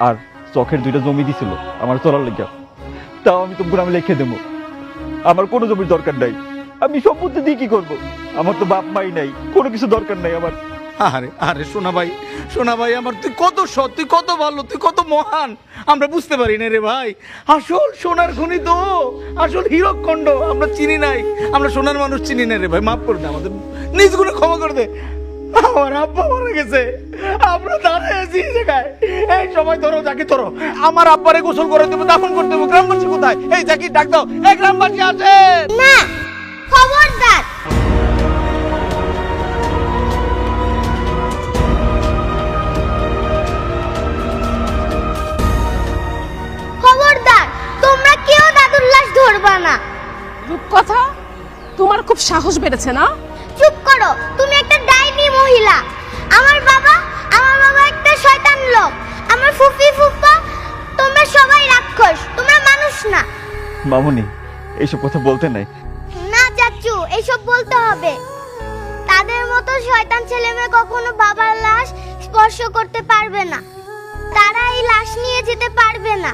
আর চোখের 2টা জমি দিছিল আমার চলার লেগে, তাও আমি তোমাকে আমি লিখে দেবো। আমার কোনো জমির দরকার নাই, আমি সম্পত্তি দিয়ে কি করবো? আমার তো বাপ মাই নাই, কোনো কিছু দরকার নাই আমার। আরে আরে সোনা ভাই আমার, তুই কত সৎ, তুই কত ভালো, তুই কত মহান, আমরা বুঝতে পারি না রে ভাই। আসল সোনার খনি তো, আসল হীরকখণ্ড আমরা চিনি নাই, আমরা সোনার মানুষ চিনি না রে ভাই। মাফ করে দে আমাদের, নিজ গুলো ক্ষমা করে দে। আমার আব্বা মারা গেছে, আমরা দাঁড়ায় আছি এই জায়গায়। এই সবাই ধরো, যাকে ধরো, আমার আব্বারে গোসল করে দেবো, দাফন করে দেবো। গ্রামবাসী কোথায়? এই যাকে ডাক দাও, এই গ্রামবাসী আছে না, খবরদার। খবরদার, তোমরা কেউ দাদুর লাশ ধরবা না। রূপকথা, তোমার খুব সাহস বেড়েছে না? চুপ করো, তুমি একটা ডাইনি মহিলা। আমার বাবা একটা শয়তান লোক। আমার ফুফি ফুফা, তোমরা সবাই রাক্ষস, তোমরা মানুষ না। মামুনি, এইসব কথা বলতে নাই। না চাচু, এইসব বলতে হবে। তাদের মতো শয়তান ছেলেমেয়ে কখনো বাবার লাশ স্পর্শ করতে পারবে না, তারা এই লাশ নিয়ে যেতে পারবে না।